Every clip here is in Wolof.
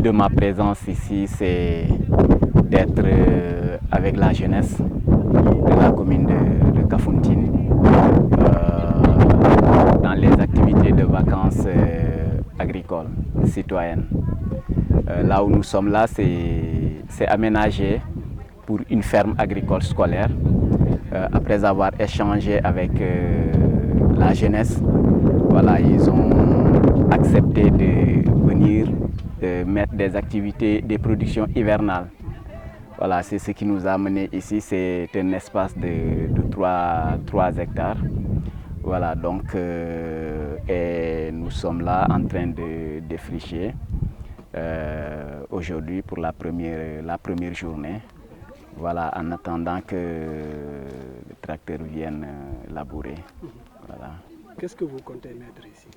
De ma présence ici, c'est d'être avec la jeunesse de la commune de Kafountine dans les activités de vacances agricoles citoyennes. Là où nous sommes là, c'est aménagé pour une ferme agricole scolaire. Après avoir échangé avec la jeunesse, voilà, ils ont accepté de venir mettre des activités, des productions hivernales. Voilà, c'est ce qui nous a amené ici. C'est un espace de 3 hectares. Voilà, donc et nous sommes là en train de défricher aujourd'hui pour la première journée. Voilà, en attendant que le tracteur vienne labourer. Voilà. Qu'est-ce que vous comptez mettre ici?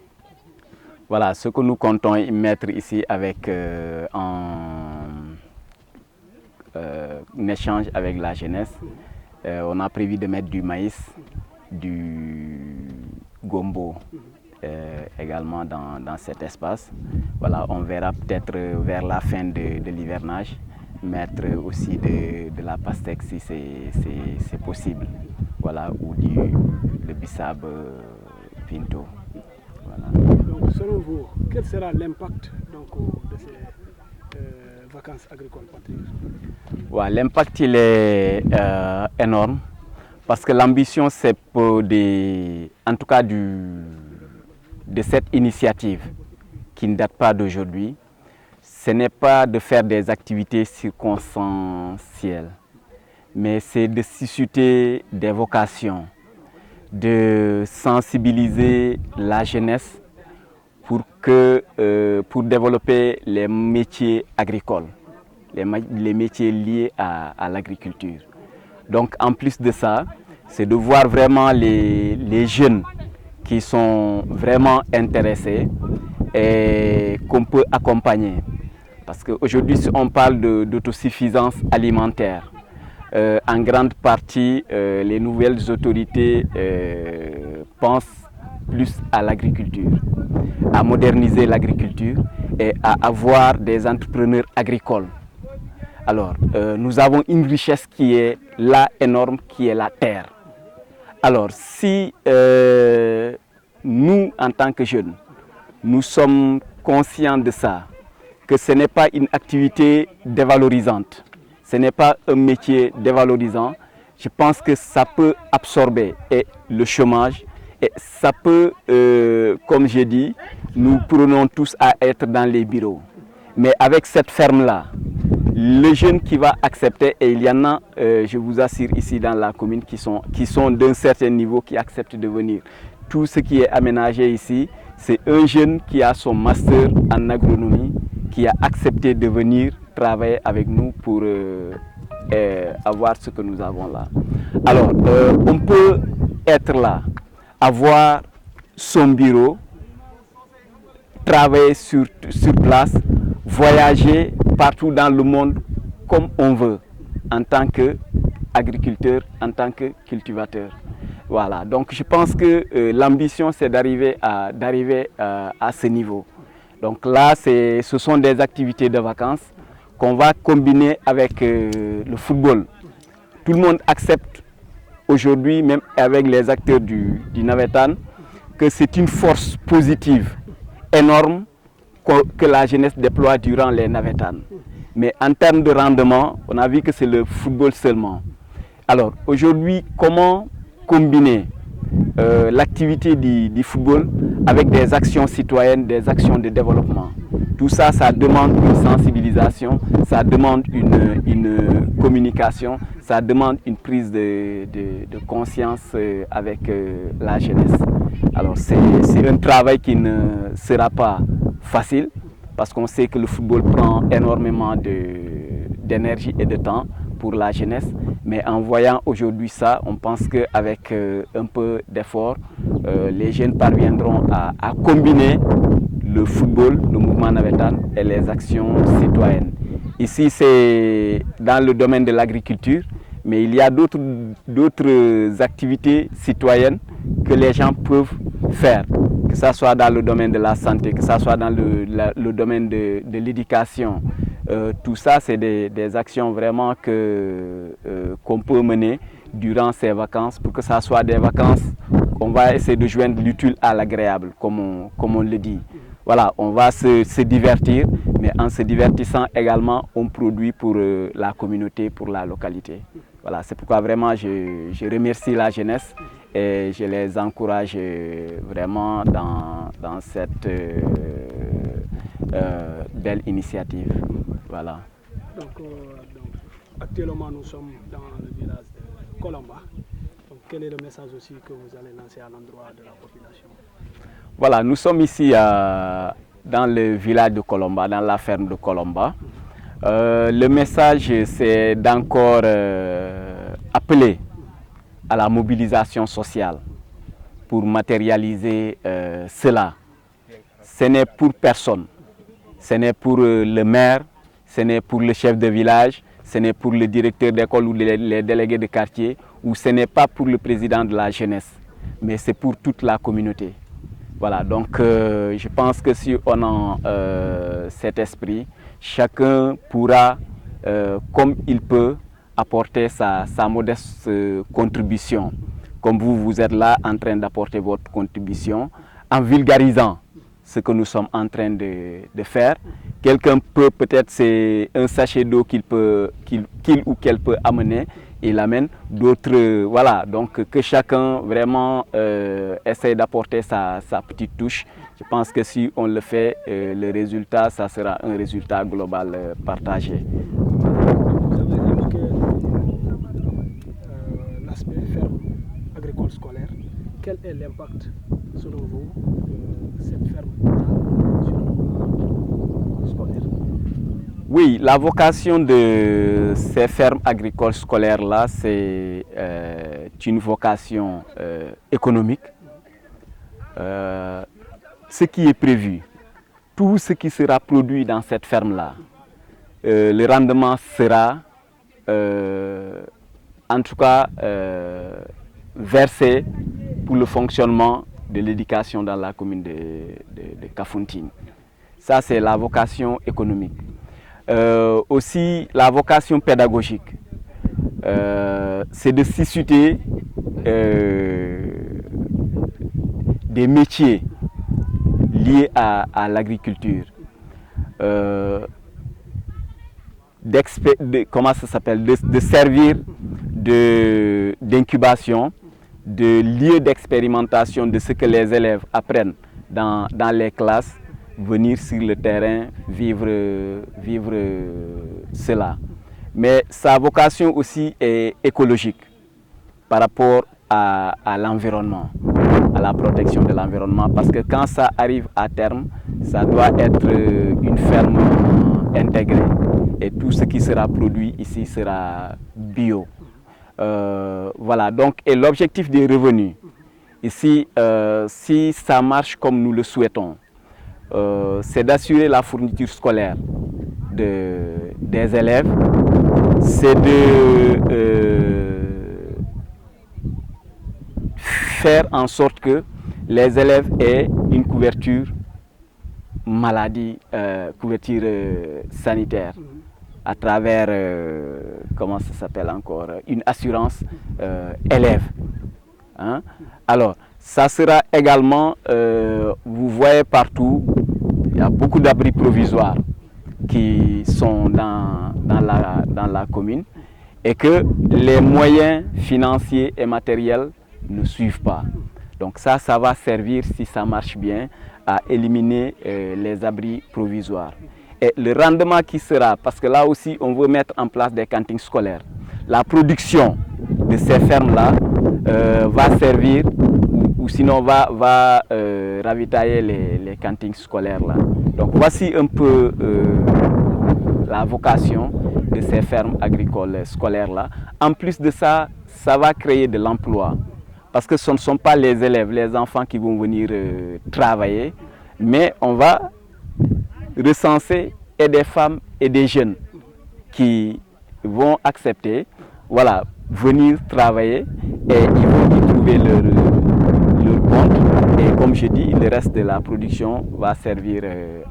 Voilà, ce que nous comptons mettre ici avec un échange avec la jeunesse, on a prévu de mettre du maïs, du gombo également dans cet espace. Voilà, on verra peut-être vers la fin de l'hivernage mettre aussi de la pastèque si c'est possible. Voilà, ou le bissap pinto. Voilà. Donc, selon vous, quel sera l'impact de ces vacances agricoles patriotes? Ouais, l'impact il est énorme parce que l'ambition c'est en tout cas de cette initiative qui ne date pas d'aujourd'hui, ce n'est pas de faire des activités circonstancielles, mais c'est de susciter des vocations, de sensibiliser la jeunesse pour développer les métiers agricoles, les métiers liés à l'agriculture. Donc en plus de ça, c'est de voir vraiment les jeunes qui sont vraiment intéressés et qu'on peut accompagner. Parce qu'aujourd'hui, si on parle d'autosuffisance alimentaire, en grande partie, les nouvelles autorités pensent plus à l'agriculture, à moderniser l'agriculture et à avoir des entrepreneurs agricoles. Alors, nous avons une richesse qui est là énorme, qui est la terre. Alors, si nous, en tant que jeunes, nous sommes conscients de ça, que ce n'est pas une activité dévalorisante, ce n'est pas un métier dévalorisant, je pense que ça peut absorber le chômage et ça peut, comme j'ai dit, nous prenons tous à être dans les bureaux. Mais avec cette ferme-là, le jeune qui va accepter, et il y en a, je vous assure ici dans la commune, qui sont d'un certain niveau, qui acceptent de venir. Tout ce qui est aménagé ici, c'est un jeune qui a son master en agronomie, qui a accepté de venir travailler avec nous pour avoir ce que nous avons là. Alors, on peut être là, avoir son bureau, travailler sur place, voyager partout dans le monde comme on veut, en tant qu'agriculteur, en tant que cultivateur. Voilà, donc je pense que l'ambition c'est d'arriver à ce niveau. Donc là, ce sont des activités de vacances qu'on va combiner avec le football. Tout le monde accepte aujourd'hui, même avec les acteurs du Navétane, que c'est une force positive énorme que la jeunesse déploie durant les Navétanes. Mais en termes de rendement, on a vu que c'est le football seulement. Alors aujourd'hui, comment combiner l'activité du football avec des actions citoyennes, des actions de développement? Tout ça, ça demande une sensibilisation, ça demande une communication, ça demande une prise de conscience avec la jeunesse. Alors c'est un travail qui ne sera pas facile parce qu'on sait que le football prend énormément d'énergie et de temps pour la jeunesse, mais en voyant aujourd'hui ça, on pense qu'avec un peu d'effort, les jeunes parviendront à combiner le football, le mouvement Navétane et les actions citoyennes. Ici, c'est dans le domaine de l'agriculture, mais il y a d'autres activités citoyennes que les gens peuvent faire. que ce soit dans le domaine de la santé, que ce soit dans le domaine de l'éducation. Tout ça, c'est des actions vraiment qu'on peut mener durant ces vacances pour que ça soit des vacances. On va essayer de joindre l'utile à l'agréable, comme on le dit. Voilà, on va se divertir, mais en se divertissant également, on produit pour la communauté, pour la localité. Voilà, c'est pourquoi vraiment je remercie la jeunesse et je les encourage vraiment dans cette belle initiative. Voilà. Donc, actuellement, nous sommes dans le village de Colomba. Donc, quel est le message aussi que vous allez lancer à l'endroit de la population? Voilà, nous sommes ici dans le village de Colomba, dans la ferme de Colomba. Le message, c'est d'encore appeler à la mobilisation sociale pour matérialiser cela. Ce n'est pour personne. Ce n'est pour le maire, ce n'est pour le chef de village, ce n'est pour le directeur d'école ou les délégués de quartier, ou ce n'est pas pour le président de la jeunesse, mais c'est pour toute la communauté. Voilà, donc je pense que si on a cet esprit, chacun pourra, comme il peut, apporter sa modeste contribution. Comme vous êtes là en train d'apporter votre contribution, en vulgarisant ce que nous sommes en train de faire. Quelqu'un peut, peut-être c'est un sachet d'eau qu'il ou qu'elle peut amener, il amène. D'autres, voilà, donc que chacun vraiment essaie d'apporter sa petite touche. Je pense que si on le fait, le résultat, ça sera un résultat global partagé. Vous avez évoqué l'aspect ferme agricole scolaire. Quel est l'impact, selon vous, de cette ferme sur le plan scolaire? Oui, la vocation de ces fermes agricoles scolaires-là, c'est une vocation économique. Ce qui est prévu, tout ce qui sera produit dans cette ferme-là, le rendement sera en tout cas versé pour le fonctionnement de l'éducation dans la commune de Kafountine. Ça, c'est la vocation économique. Aussi, la vocation pédagogique, c'est de susciter des métiers liés à l'agriculture. Comment ça s'appelle, de servir d'incubation, de lieu d'expérimentation de ce que les élèves apprennent dans les classes, venir sur le terrain, vivre cela. Mais sa vocation aussi est écologique par rapport à l'environnement, à la protection de l'environnement, parce que quand ça arrive à terme, ça doit être une ferme intégrée et tout ce qui sera produit ici sera bio. Voilà, donc, et l'objectif des revenus, ici, si ça marche comme nous le souhaitons, c'est d'assurer la fourniture scolaire des élèves, c'est de faire en sorte que les élèves aient une couverture maladie, couverture sanitaire à travers, comment ça s'appelle encore, une assurance élève. Hein? Alors, ça sera également, vous voyez partout, il y a beaucoup d'abris provisoires qui sont dans la commune et que les moyens financiers et matériels ne suivent pas. Donc ça va servir, si ça marche bien, à éliminer les abris provisoires. Et le rendement qui sera, parce que là aussi on veut mettre en place des cantines scolaires, la production de ces fermes-là va servir ou sinon va ravitailler les cantines scolaires là. Donc voici un peu la vocation de ces fermes agricoles scolaires là. En plus de ça, ça va créer de l'emploi. Parce que ce ne sont pas les élèves, les enfants qui vont venir travailler, mais on va recenser et des femmes et des jeunes qui vont accepter, voilà, venir travailler et ils vont y trouver leur compte Et comme je dis, le reste de la production va servir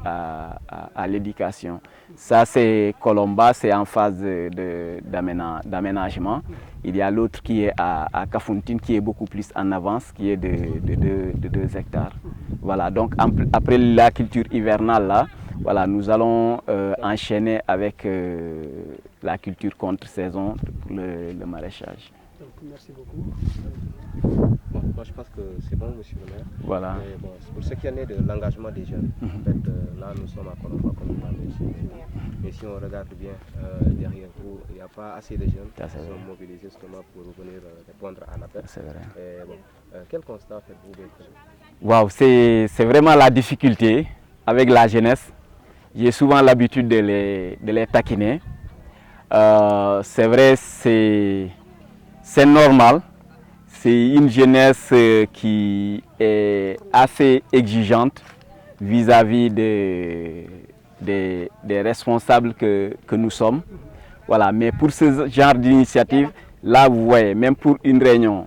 à l'éducation. Ça, c'est Colomba, c'est en phase d'aménagement. Il y a l'autre qui est à Kafountine, qui est beaucoup plus en avance, qui est de 2 hectares. Voilà, donc après la culture hivernale, là, voilà, nous allons enchaîner avec la culture contre-saison pour le maraîchage. Donc, merci beaucoup. Bon, moi je pense que c'est bon, monsieur le maire. Voilà. Mais bon, pour ce qui en est de l'engagement des jeunes, en fait, là nous sommes à Colomba, comme vous l'avez dit. Mais si on regarde bien derrière vous, il n'y a pas assez de jeunes qui sont mobilisés justement pour venir répondre à l'appel. C'est vrai. Et bon, quel constat faites-vous maintenant? Waouh, c'est vraiment la difficulté avec la jeunesse. J'ai souvent l'habitude de les taquiner. C'est vrai, c'est normal. C'est une jeunesse qui est assez exigeante vis-à-vis des responsables que nous sommes. Voilà. Mais pour ce genre d'initiative, là vous voyez, même pour une réunion,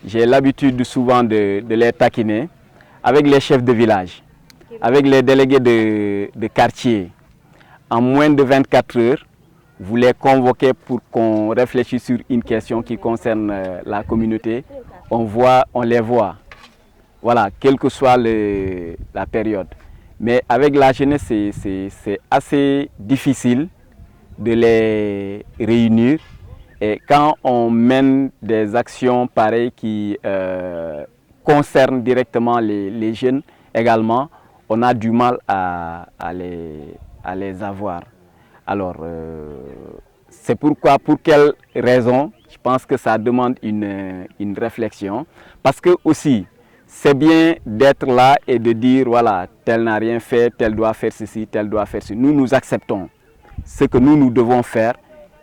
j'ai l'habitude souvent de les taquiner avec les chefs de village, avec les délégués de quartier. En moins de 24 heures, vous les convoquez pour qu'on réfléchisse sur une question qui concerne la communauté. On les voit, voilà, quelle que soit la période. Mais avec la jeunesse, c'est assez difficile de les réunir. Et quand on mène des actions pareilles qui concernent directement les jeunes également, on a du mal à les avoir. Alors, c'est pourquoi, pour quelle raison, je pense que ça demande une réflexion. Parce que aussi, c'est bien d'être là et de dire, voilà, tel n'a rien fait, tel doit faire ceci, tel doit faire ceci. Nous acceptons ce que nous devons faire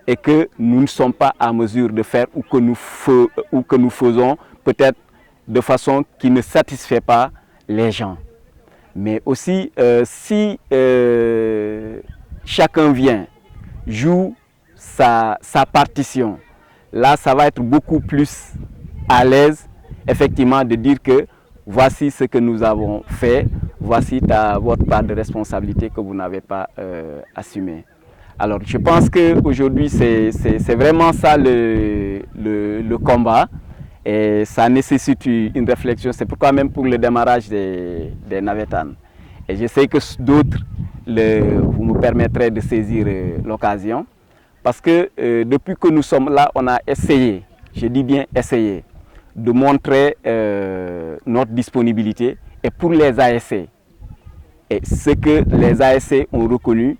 et que nous ne sommes pas à mesure de faire ou que nous faisons peut-être de façon qui ne satisfait pas les gens. Mais aussi, si chacun vient, joue sa partition, là ça va être beaucoup plus à l'aise effectivement de dire que voici ce que nous avons fait, voici votre part de responsabilité que vous n'avez pas assumée. Alors je pense qu'aujourd'hui c'est vraiment ça le combat et ça nécessite une réflexion. C'est pourquoi même pour le démarrage des navétanes. Et je sais que d'autres, vous me permettrez de saisir l'occasion. Parce que depuis que nous sommes là, on a essayé, je dis bien essayé, de montrer notre disponibilité et pour les ASC. Et ce que les ASC ont reconnu,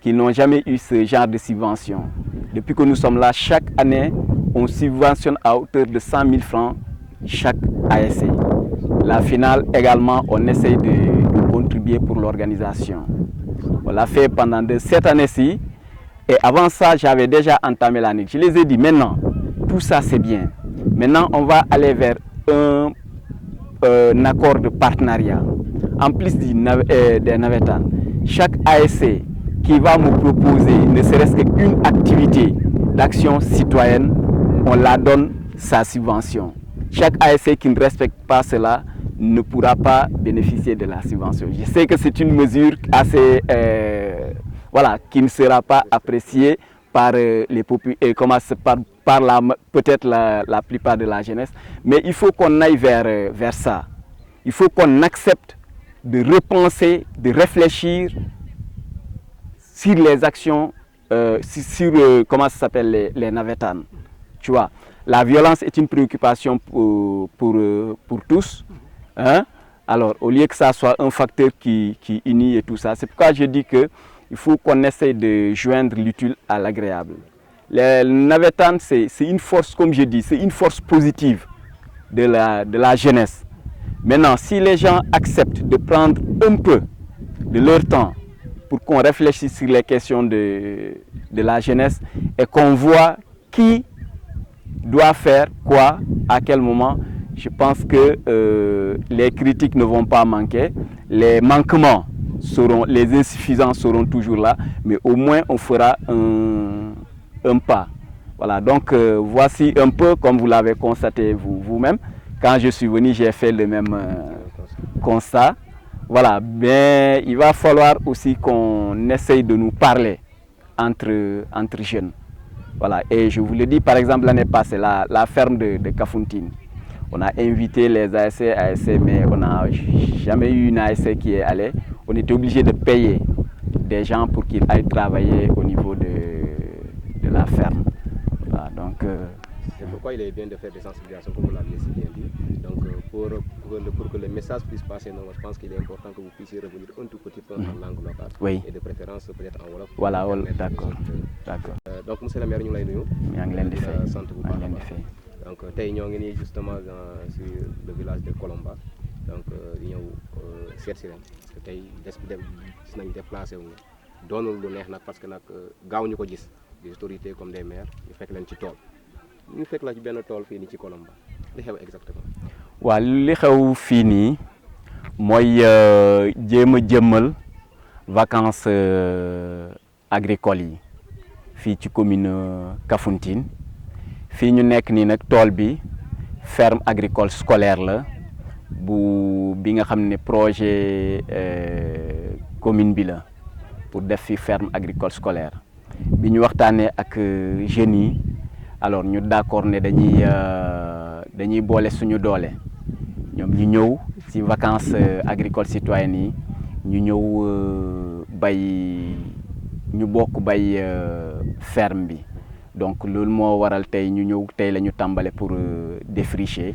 qu'ils n'ont jamais eu ce genre de subvention. Depuis que nous sommes là, chaque année, on subventionne à hauteur de 100 000 francs chaque ASC. La finale également, on essaye de contribuer pour l'organisation. On l'a fait pendant cette année-ci. Et avant ça, j'avais déjà entamé l'année. Je les ai dit, maintenant, tout ça c'est bien. Maintenant, on va aller vers un accord de partenariat. En plus des navétanes, chaque ASC qui va me proposer ne serait-ce qu'une activité d'action citoyenne, on la donne sa subvention. Chaque ASC qui ne respecte pas cela ne pourra pas bénéficier de la subvention. Je sais que c'est une mesure assez... voilà, qui ne sera pas appréciée par les populations, peut-être la plupart de la jeunesse. Mais il faut qu'on aille vers ça. Il faut qu'on accepte de repenser, de réfléchir sur les actions, comment ça s'appelle, les navétanes. Tu vois, la violence est une préoccupation pour tous. Hein? Alors, au lieu que ça soit un facteur qui unit et tout ça, c'est pourquoi je dis que il faut qu'on essaye de joindre l'utile à l'agréable. Les navétanes, c'est une force, comme je dis, c'est une force positive de la jeunesse. Maintenant, si les gens acceptent de prendre un peu de leur temps pour qu'on réfléchisse sur les questions de la jeunesse et qu'on voit qui doit faire quoi, à quel moment, je pense que les critiques ne vont pas manquer, les manquements les insuffisances seront toujours là, mais au moins on fera un pas. Voilà, donc voici un peu, comme vous l'avez constaté vous-même, quand je suis venu, j'ai fait le même constat. Voilà, mais il va falloir aussi qu'on essaye de nous parler entre jeunes. Voilà, et je vous le dis, par exemple, l'année passée, la ferme de Kafountine, on a invité les ASC, mais on n'a jamais eu une ASC qui est allée. On était obligé de payer des gens pour qu'ils aillent travailler au niveau de la ferme. Voilà, donc, c'est pourquoi il est bien de faire des sensibilisations, comme vous l'aviez si bien dit. Donc, pour que le message puisse passer, non, je pense qu'il est important que vous puissiez revenir un tout petit peu en langue locale. Oui. Et de préférence peut-être en Wolof. Voilà, d'accord. Donc, monsieur le maire, nous l'avons donc, nous sommes justement sur le village de Colomba. Donc, nous sommes parce que nous sommes déplacés. Nous sommes parce que nous avons des autorités comme des maires, nous faisons ci tool. Ñu fekk la ci benn tool fii nii ci Colomba li xew exactement. waaw li xew fii nii mooy jéem a jëmmal vacances agricoles yi fii ci commune Kafountine fii ñu nekk nii nag tool bi ferme agricole scolaire la bi nga xam ne projet commune bi la pour def fi ferme agricole scolaire bi ñu waxtaanee ak jeunes yi. Alors ñu d'accord ne dañuy boole suñu doole ñoom ñu ñëw ci vacances agricoles citoyennes yi ñu ñëw ñu bokk bay ferme bi donc loolu moo waral tey ñu ñëw tey la ñu tàmbale pour défricher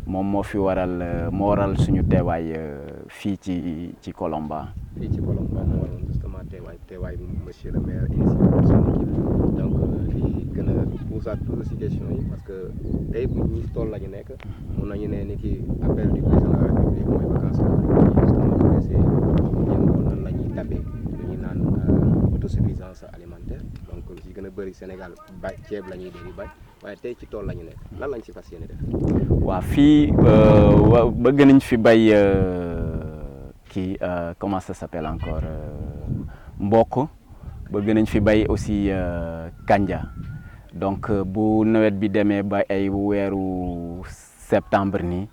moom moo waral suñu teewaay fii ci Colomba. Fii ci Colomba moo waral justement teewaay monsieur le maire et son équipe donc di gën a puusaat toujours ci question yi parce que tey bu ñu tool la ñu nekk mun nañu ne ni ki appel du président de la République mooy vacances justement bu desee jéem xool nan la ñuy tabee lu ñu naan autosuffisance alimentaire donc lu ci gën a bëri Sénégal ceeb la ñuy dee di bay waaye tey ci tool la ñu nekk lan lañ ci fas yéene def. waaw fii bëgg nañ fi bay comment ça s'appelle encore mbokk bëgg nañ fi bay aussi kanja donc bu nawet bi demee ba ay weeru septembre ni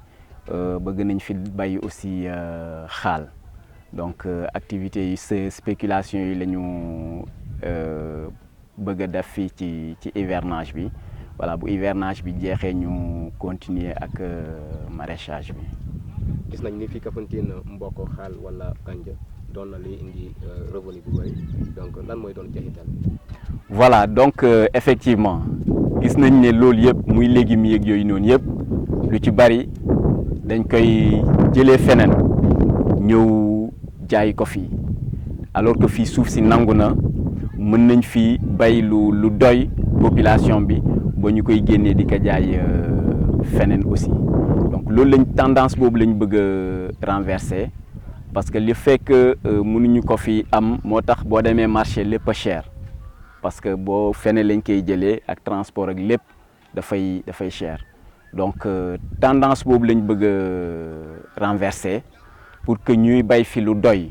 bëgg nañ fi bay aussi xaal donc activités yi spéculation yi la ñu bëgg a def fii ci hivernage bi voilà bu hivernage bi jeexee ñu continuer ak maraîchage bi. gis nañ ni fii Kafountine mbokk xaal wala kanja doon na li indi revenu bu bëri donc lan mooy doon jeexital. voilà donc effectivement gis nañ ne loolu yëpp muy légumes yeeg yooyu noonu yëpp lu ci bari dañ koy jëlee feneen ñëw jaay ko fii alors que fii suuf si nangu na mën nañ fi bay lu doy population bi ba ñu koy génnee di ko jaay feneen aussi donc loolu lañ tendance boobu lañ bëgg a renverser parce que le fait que mënuñu ko fi am moo tax boo demee marché lépp a cher parce que boo feneen lañ koy jëlee ak transport ak lépp dafay cher donc tendance boobu lañ bëgg a renverser pour que ñuy bay fi lu doy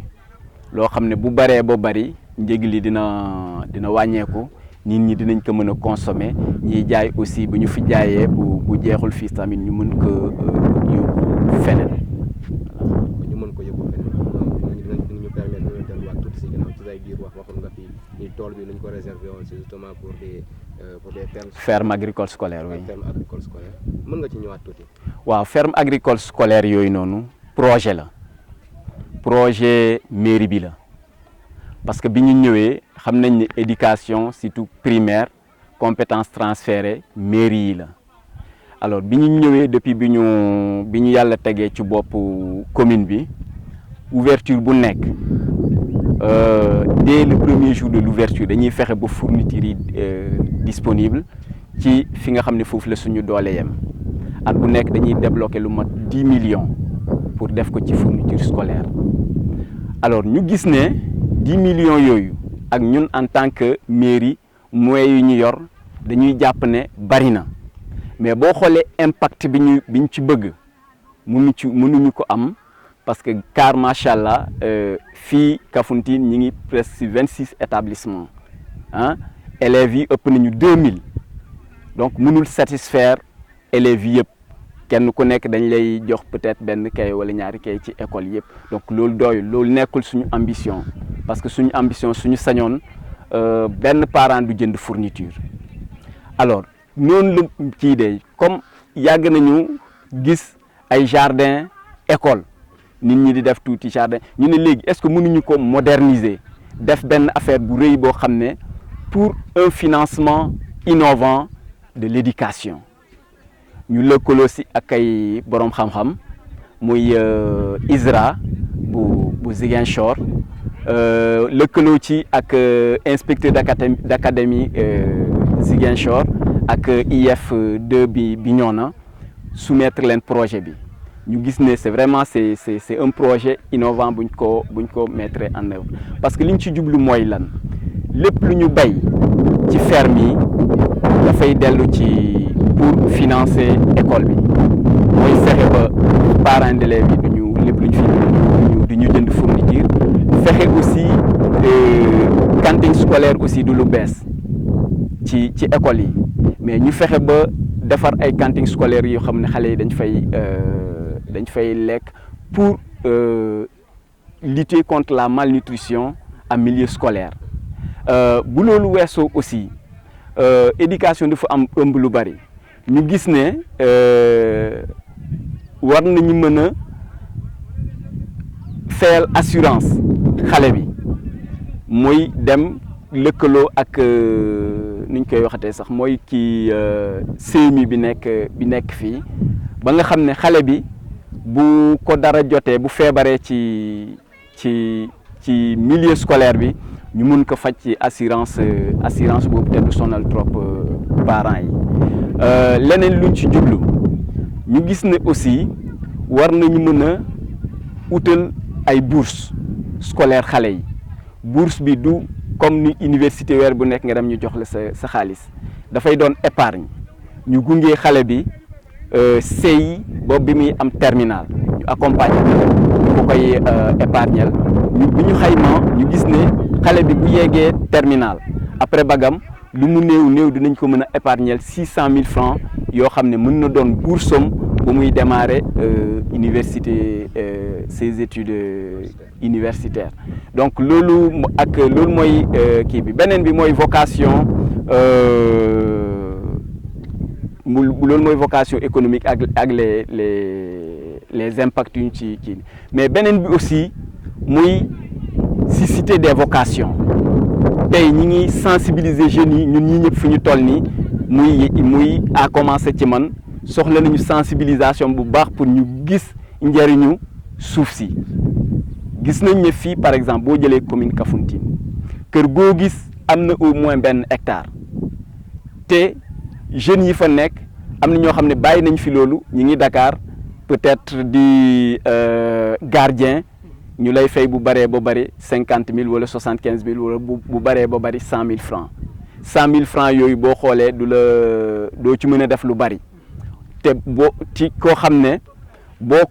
loo xam ne bu baree ba bari njëg li dina wàññeeku nit ñi dinañ ko mën a consommer ñiy jaay aussi bu ñu fi jaayee bu jeexul fii tamit ñu mën ko yóbbu feneen. ñu mën ko yóbbu feneen ñu permettre ñu delluwaat tuuti si ginnaaw ci say biir waxoon nga fi ni tool bi ñu ko réservé woon c'est justement pour des fermes agricoles scolaires oui. ferme agricole scolaire mën nga ci ñëwaat tuuti. waaw ferme agricole scolaire yooyu noonu projet la projet mairie bi la parce que bi ñu ñëwee xam nañ ne éducation surtout primaire compétences transférées mairie yi la alors bi ñu ñëwee depuis bi ñu yàlla tegee ci bopp commune bi ouverture bu nekk dès le premier jour de l'ouverture dañuy fexe ba fourniture yi disponible ci fi nga xam ne foofu la suñu doole yem at bu nekk dañuy débloquer lu mat 10 millions pour def ko ci fourniture scolaire alors ñu gis ne 10 millions yooyu ak ñun en tant que mairie moyens yu ñu yor dañuy jàpp ne bari na mais boo xoolee impact bi ñu ci bëgg mënuñu ko am parce que car macha allah fii Kafountine ñi ngi presque 26 établissements ah élèves yi ëpp nañu 2000 donc mënul satisfaire élèves yi yëpp kenn ku nekk dañ lay jox peut-être benn kay wala ñaari kay ci école yëpp donc loolu doyul loolu nekkul suñu ambition parce que suñu ambition suñu sañoon benn parent du jënd fourniture. Alors noonu la kii de comme yàgg nañu gis ay jardin école nit ñi di def tuuti jardin ñu ne léegi est-ce que mënuñu ko moderniser def benn affaire bu rëy boo xam ne pour un financement innovant de l'éducation. ñu lëkkaloo si ak ay borom xam-xam muy ISRA bu Ziguinchor lëkkaloo ci ak inspecteur d'académie Ziguinchor ak IF2 bi Bignona soumettre leen projet bi ñu gis ne c'est vraiment c'est un projet innovant buñ ko mettre en œuvre parce que liñ ci jublu mooy lan lépp lu ñu bay ci ferme yi dafay dellu ci pour financer école bi mooy fexe ba parents d'élèves yi duñu lépp lu ñu fi du ñu jënd fourniture fexe aussi cantine scolaire aussi du lu bees ci école yi mais ñu fexe ba defar ay cantines scolaires yoo xam ne xale yi dañ fay lekk pour lutter contre la malnutrition en milieu scolaire bu loolu weesoo aussi éducation dafa am ëmb lu bari ñu gis ne war nañu mën a fayal assurance xale bi mooy dem lëkkaloo ak ni ñu koy waxatee sax mooy kii CMU bi nekk fii ba nga xam ne xale bi bu ko dara jotee bu feebaree ci milieu scolaire bi ñu mun ko faj ci assurance boobu te du sonal trop parents yi leneen luñ ci jublu ñu gis ne aussi war nañu mën a utal ay bourse scolaire xale yi bourse bi du comme ni université weer bu nekk nga dem ñu jox la sa xaalis dafay doon épargne ñu gunge xale bi CI boobu bi muy am terminal ñu accompagner ñu ko koy épargnel bi ñu xayma ñu gis ne xale bi bu yeggee terminal après bagam lu mu néew dinañ ko mën a épargnel 600 000 francs yoo xam ne mën na doon boursom bu muy démarrer université ses études universitaires donc loolu mooy kii bi beneen bi mooy vocation loolu mooy vocation économique ak les impacts yu ñu ci kii mais beneen bi aussi muy si cité des vocations tey ñi ngi sensibiliser jeunes yi ñun ñi ñëpp fi ñu toll nii muy à commencer ci man soxla nañu sensibilisation bu baax pour ñu gis njëriñu suuf si gis nañ ne fii par exemple boo jëlee commune Kafountine kër goo gis am na au moins benn hectare te jeunes yi fa nekk am na ñoo xam ne bàyyi nañ fi loolu ñu ngi Dakar peut-être di gardien ñu lay fay bu baree ba bari 50 000 wala 75 000 wala bu baree ba bari 100 000 francs 100 000 francs yooyu boo xoolee doo ci mën a def lu bari te ci koo xam ne boo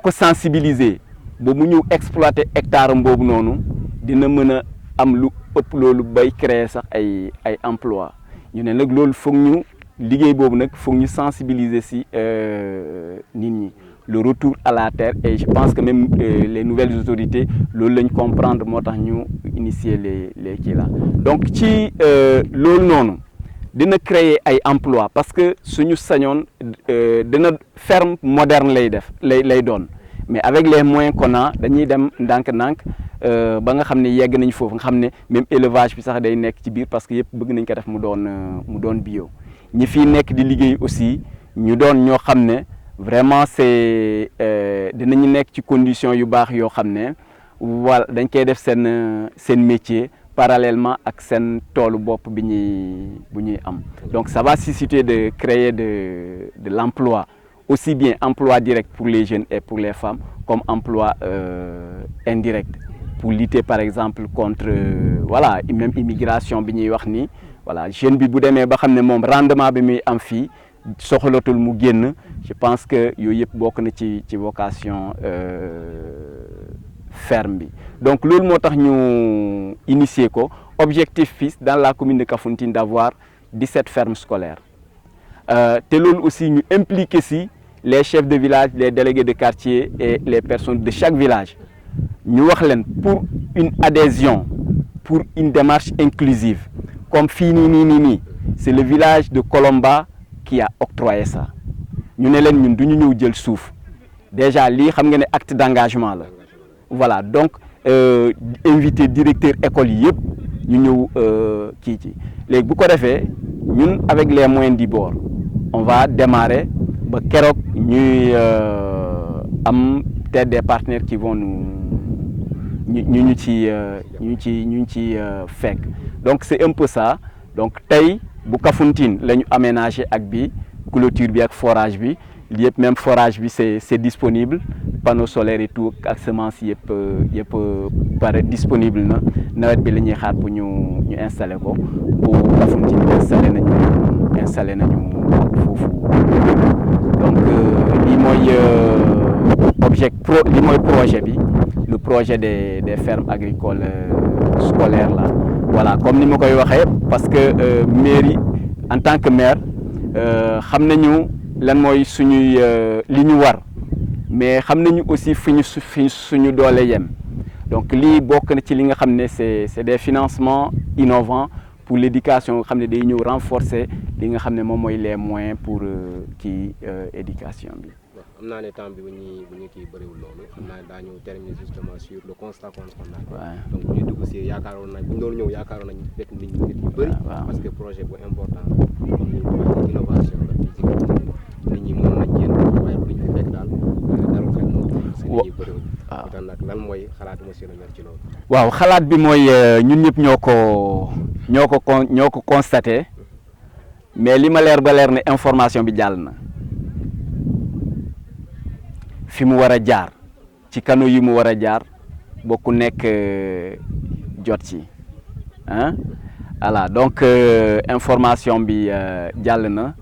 ko sensibiliser ba mu ñëw exploiter hectare boobu noonu dina mën a am lu ëpp loolu bay créer sax ay emploi ñu ne nag loolu foog ñu liggéey boobu nag foog ñu sensibiliser ci nit ñi le retour à la terre et je pense que même les nouvelles autorités loolu lañ comprendre moo tax ñu initier les kii là donc ci loolu noonu dina créer ay emploi parce que suñu sañoon dina ferme moderne lay doon mais avec les moyens qu'on a dañuy dem ndànk-ndànk ba nga xam ne yegg nañ foofu nga xam ne même élevage bi sax day nekk ci biir parce que yëpp bëgg nañ ko def mu doon bio ñi fii nekk di liggéey aussi ñu doon ñoo xam ne vraiment c'est dinañu nekk ci condition yu baax yoo xam ne voilà dañ koy def seen métier parallèlement ak seen toolu bopp bu ñuy am donc ça va susciter de créer de l'emploi aussi bien emploi direct pour les jeunes et pour les femmes comme emploi indirect pour lutter par exemple contre voilà même immigration bi ñuy wax ni voilà jeune bi bu demee ba xam ne moom rendement bi muy am fii soxlatul mu génn je pense que yooyu yëpp bokk na ci vocation ferme bi donc loolu moo tax ñu initier ko objectif fii dans la commune de Kafountine d'avoir 17 fermes scolaires te loolu aussi ñu impliquer si les chefs de village, les délégués de quartier et les personnes de chaque village ñu wax leen pour une adhésion, pour une démarche inclusive comme fii nii c'est le village de Kolomba qui a octroyé ça. ñu ne leen ñun du ñu ñëw jël suuf déjà lii xam nga ne acte d'engagement la voilà donc invité directeur école yi yëpp ñu ñëw kii ci léegi bu ko defee ñun avec les moyens du bord on va démarrer ba keroog ñuy am peut-être des partenaires qui vont ñu ci fekk donc c'est un peu ça donc tey bu Kafountine la ñu aménagé ak bi clôture bi ak forage bi yëpp même forage bi c'est disponible panneaux solaires et tout ak semences yëpp pare disponible na nawet bi la ñuy xaar pour ñu installer ko bu Kafountine installé nañu foofu donc lii mooy projet bi le projet des fermes agricoles scolaires là voilà comme ni ma koy waxee parce que mairie en tant que maire xam nañu lan mooy suñuy li ñu war mais xam nañu aussi fi suñu doole yem donc lii bokk na ci li nga xam ne c'est des financements innovants pour l'éducation nga xam ne day ñëw renforcer li nga xam ne moom mooy les moyens pour ci éducation bi. am naa ne temps bi bu ñu kii bëriwul loolu xam naa daañu terminer justement sur le constat qu'on a. donc bu ñu dugg si yaakaaroon nañ bu ñu doon ñëw yaakaaroon nañ fekk nit yu bëri. parce que projet bu important comme ni ñu ko waxee innovation la nit ñi mënoon nañ génn waaye bu ñu fi fekk daal dalul xel noonu. parce que nit ñi bëriwul. waaw kon nag lan mooy xalaatu monsieur le maire ci loolu. waaw xalaat bi mooy ñun ñëpp ñoo ko constaté mais li ma leer ba leer ne information bi jàll na. fi mu war a jaar ci canaux yi mu war a jaar ba ku nekk jot ci ah voilà donc information bi jàll na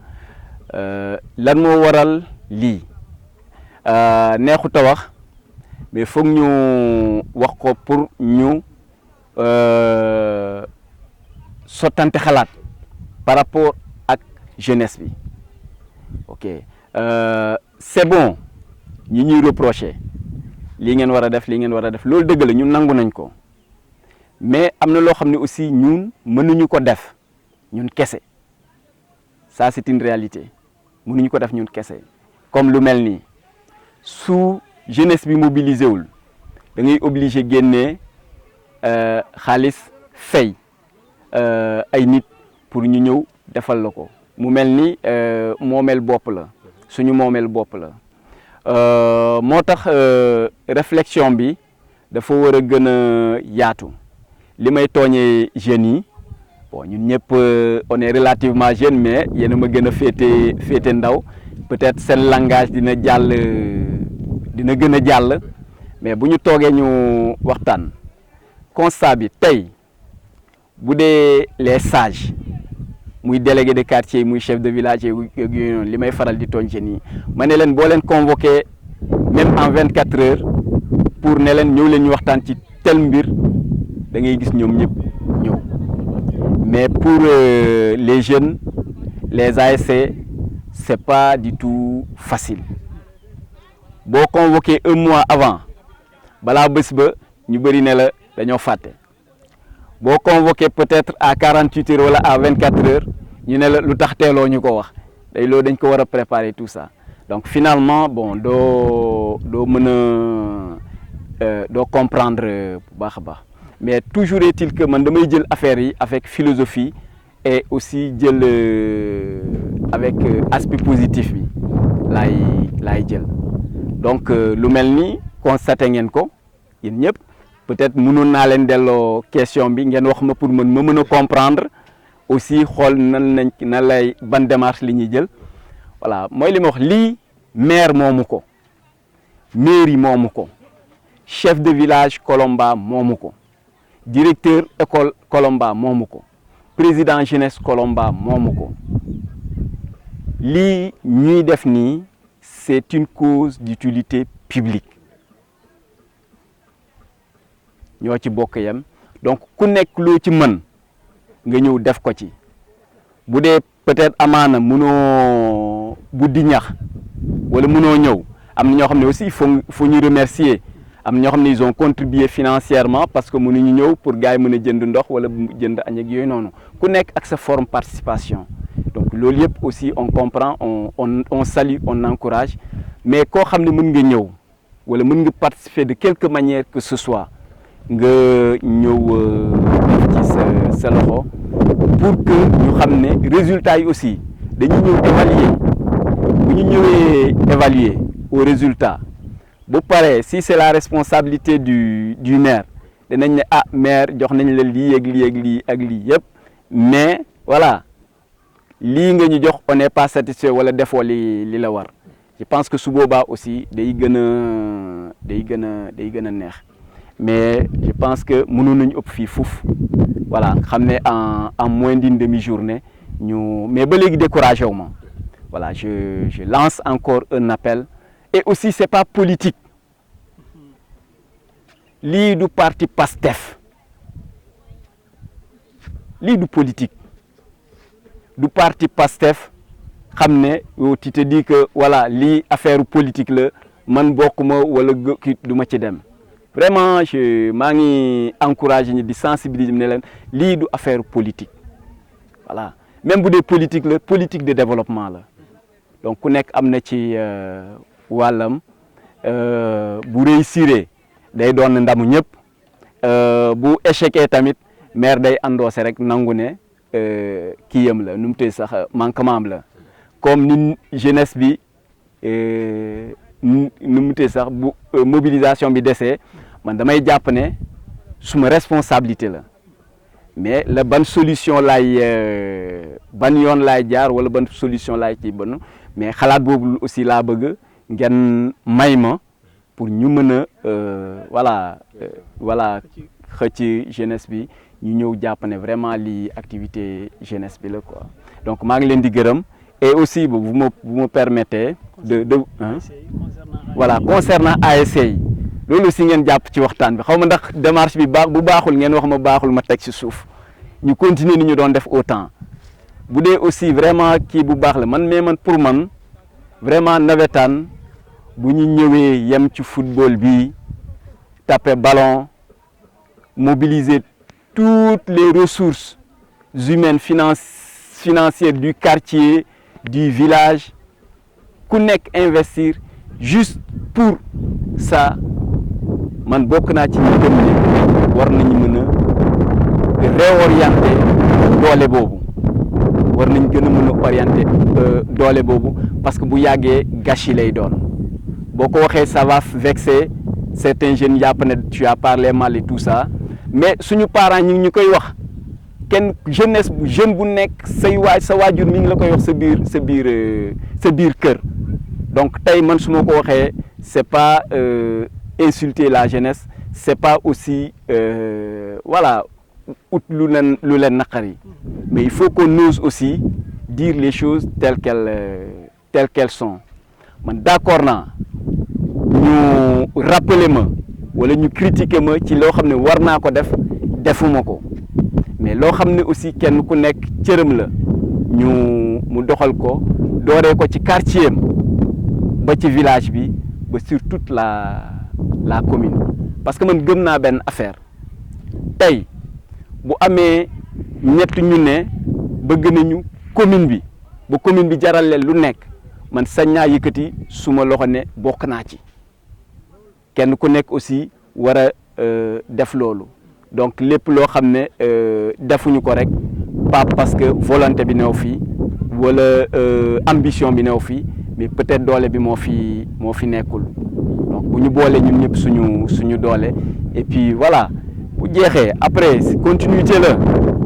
lan moo waral lii neexut a wax mais foog ñu wax ko pour ñu sottante xalaat par rapport ak jeunesse bi ok c'est bon. ñi ñuy reprocher lii ngeen war a def loolu dëgg la ñun nangu nañ ko mais am na loo xam ne aussi ñun mënuñu ko def ñun kese ça c'est une réalité mënuñu ko def ñun kese comme lu mel nii su jeunesse bi mobilisé wul da ngay obligé génnee xaalis fay ay nit pour ñu ñëw defal la ko mu mel ni moomeel bopp la suñu moomeel bopp la. moo tax réflexion bi dafa war a gën a yaatu li may tooñee jeunes yi bon ñun ñëpp on est relativement jeune mais yéen a ma gën a féete ndaw peut-être seen langage dina gën a jàll mais bu ñu toogee ñu waxtaan constat bi tey bu dee les sages muy délégué de quartier muy chef de village yooyu li may faral di tooñ jeunes yi ma ne leen boo leen convoqué même en 24 heures pour ne leen ñëw leen ñu waxtaan ci tel mbir da ngay gis ñoom ñëpp ñëw mais pour les jeunes les ASC c'est pas du tout facile boo convoqué un mois avant balaa bés ba ñu bëri ne la dañoo fàtte boo convoqué peut-être à 48 heures wala à 24 heures ñu ne la lu tax teeloo ñu ko wax day loolu dañ ko war a préparer tout ça donc finalement bon doo mën a doo comprendre bu baax a baax mais toujours est-il que man damay jël affaire yi avec philosophie et aussi jël avec aspect positif bi laay jël donc lu mel ni constaté ngeen ko yéen ñëpp peut-être mënoon naa leen delloo question bi ngeen wax ma pour ma mën a comprendre aussi xool nan lay ban démarche li ñuy jël voilà mooy li ma wax lii maire moomu ko mairie moomu ko chef de village Kolomba moomu ko directeur école Kolomba moomu ko président jeunesse Kolomba moomu ko lii ñuy def nii c'est une cause d'utilité publique ñoo ci bokk yem donc ku nekk loo ci mën nga ñëw def ko ci bu dee peut-être amaana mënoo buddi ñax wala mënoo ñëw am na ñoo xam ne aussi faut ñu remercier am na ñoo xam ne ils ont contribué financièrement parce que mënuñu ñëw pour gars yi mën a jënd ndox wala jënd añ ak yooyu noonu ku nekk ak sa forme participation donc loolu yëpp aussi on comprend on salue on encourage mais koo xam ne mën nga ñëw wala mën nga participer de quelque manière que ce soit nga ñëw def ci sa loxo pour que ñu xam ne résultats yi aussi dañu ñëw évaluer bu ñu ñëwee évaluer au résultat bu paree si c'est la responsabilité du maire danañ ne ah maire jox nañ la lii ak lii ak lii ak lii yëpp mais voilà lii nga ñu jox on n'est pas satisfait wala defoo li la war je pense que su boobaa aussi day gën a neex mais je pense que mënoon nañu ëpp fii fuuf voilà xam ne en moins d'une demi-journée ñu mais ba léegi découragé wu ma voilà je lance encore un appel et aussi c'est pas politique lii du parti PASTEF lii du politique du parti PASTEF xam ne tu te dis que voilà lii affaire politique la man bokkuma wala kii du ma ci dem vraiment maa ngi encouragé ñi di sensibiliser ne leen lii du affaire politique voilà même bu dee politique la politique de développement la donc ku nekk am na ci wàllam bu réussir day doon ndamu ñëpp bu échecé tamit maire day endossé rek nangu ne kii yam la nu mu tëj sax manquement am la comme ni jeunesse bi nu mu tëj sax bu mobilisation bi desee man damay jàpp ne suma responsabilité la mais la ban solution laay ban yoon laay jaar wala ban solution laay ci bon mais xalaat boobu aussi laa bëgg ngeen may ma pour ñu mën a voilà xëcc jeunesse bi ñu ñëw jàpp ne vraiment lii activité jeunesse bi la quoi donc maa ngi leen di gërëm et aussi bu me permettez voilà concernant ASC yi loolu aussi ngeen jàpp ci waxtaan bi xaw ma ndax démarche bi bu baaxul ngeen wax ma baaxul ma teg ci suuf ñu continuer ni ñu doon def autant bu dee aussi vraiment kii bu baax la man pour man vraiment nawetaan bu ñu ñëwee yem ci football bi taper ballon mobiliser toutes les ressources humaines financières du quartier du village ku nekk investir juste pour ça man bokk naa ci ñu gëm ne war nañu mën a réorienter doole boobu war nañ gën a mën a orienter doole boobu parce que bu yàggee gâchis lay doon boo ko waxee ça va vexer certains jeunes yàpp ne tu as parlé mal et tout ça mais suñu parents ñi ñu koy wax kenn jeune bu nekk sa waajur mi ngi la koy wax sa biir kër donc tey man su ma ko waxee c'est pas insulter la jeunesse c'est pas aussi voilà ut lu leen naqari mais il faut qu'on ose aussi dire les choses telles qu'elles sont man d'accord naa ñu rappeler ma wala ñu critiquer ma ci loo xam ne war naa ko defuma ko mais loo xam ne aussi kenn ku nekk cërëm la mu doxal ko dooree ko ci quartier am ba ci village bi ba sur toute la commune parce que man gëm naa benn affaire tey bu amee ñett ñu ne bëgg nañu commune bi ba commune bi jaral leen lu nekk man sañ naa yëkkati suma loxo ne bokk naa ci kenn ku nekk aussi war a def loolu donc lépp loo xam ne defuñu ko rek pas parce que volonté bi neew fii wala ambition bi neew fii mais peut-être doole bi moo fi nekkul donc bu ñu boole ñun ñëpp suñu doole et puis voilà bu jeexee après continuité la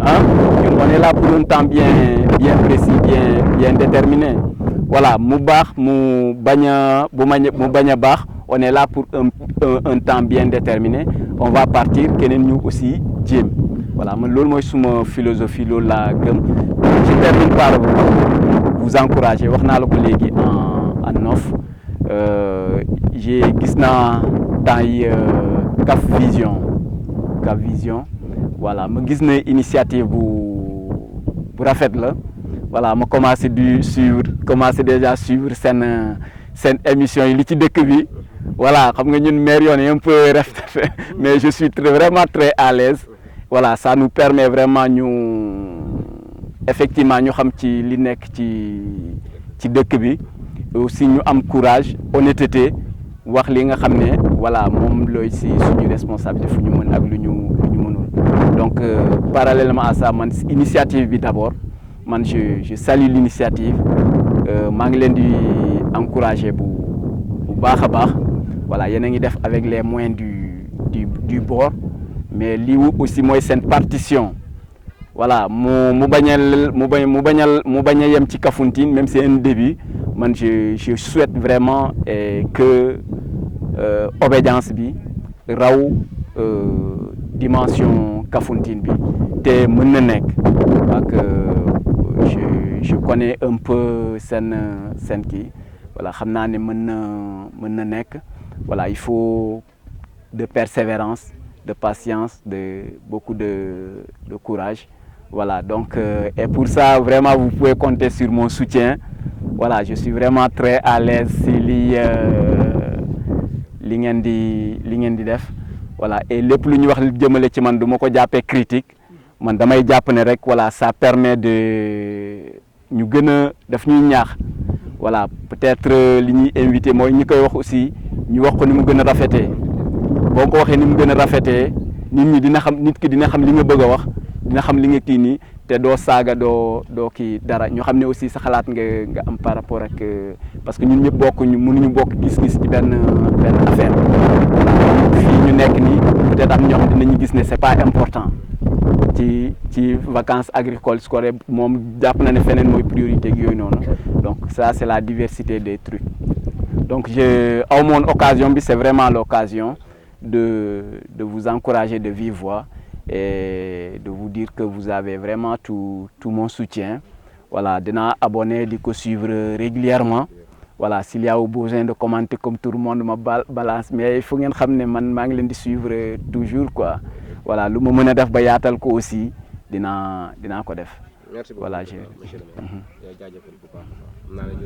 ah ñun on est là pour un temps bien précis bien déterminé voilà mu baax mu bañ a baax on est là pour un temps bien déterminé on va partir keneen ñu aussi jéem voilà man loolu mooy suma philosophie loolu laa gëm je termine par vous encourager wax naa la ko léegi en off gis naa temps yi Cap Vision voilà ma gis ne initiative bu rafet la voilà ma commencé déjà suivre seen émission yi li ci dëkk bi voilà xam nga ñun maire yoon un peu mais je suis vraiment très à l'aise voilà ça nous permet vraiment effectivement ñu xam ci li nekk ci dëkk bi aussi ñu am courage honnêteté wax li nga xam ne voilà moom looy si suñu responsabilité fu ñu mën ak lu ñu mënul donc parallèlement à ça man initiative bi d'abord man je salue l'initiative maa ngi leen di encourager bu baax a baax voilà yéen a ngi def avec les moyens du bord mais lii aussi mooy seen partition voilà mu bañ a yem ci Kafountine même c'est un début man je souhaite vraiment que obédience bi raw dimension Kafountine bi te mën na nekk parce que je connais un peu seen kii voilà xam naa ne mën na nekk voilà il faut de persévérance de patience beaucoup de courage voilà donc et pour ça vraiment vous pouvez compter sur mon soutien voilà je suis vraiment très à l'aise si li ngeen di def voilà et lépp lu ñu wax jëmale ci man du ma ko jàppee critique man damay jàpp ne rek voilà ça permet de ñu gën a daf ñuy ñaax voilà peut-être li ñuy invité mooy ñi koy wax aussi ñu wax ko ni mu gën a rafetee boo ko waxee ni mu gën a rafetee nit ki dina xam li nga bëgg a wax dina xam li nga kii nii te doo saaga doo kii dara ñu xam ne aussi sa xalaat nga am par rapport ak parce que ñun ñëpp mënuñu bokk gis-gis ci benn affaire fii ñu nekk nii peut-être am ñoo xam dinañu gis ne c'est pas important ci vacances agricoles scolaires moom jàpp na ne feneen mooy priorité ak yooyu noonu donc ça c'est la diversité des trucs donc aw moon occasion bi c'est vraiment l'occasion de vous encourager de vive voix et de vous dire que vous avez vraiment tout mon soutien voilà dinaa abonné di ko suivre régulièrement voilà s'il y a besoin de commenter comme tout le monde ma balance mais il faut ngeen xam ne man maa ngi leen di suivre toujours quoi voilà lu ma mën a def ba yaatal ko aussi dinaa ko def. Merci beaucoup, voilà monsieur le maire.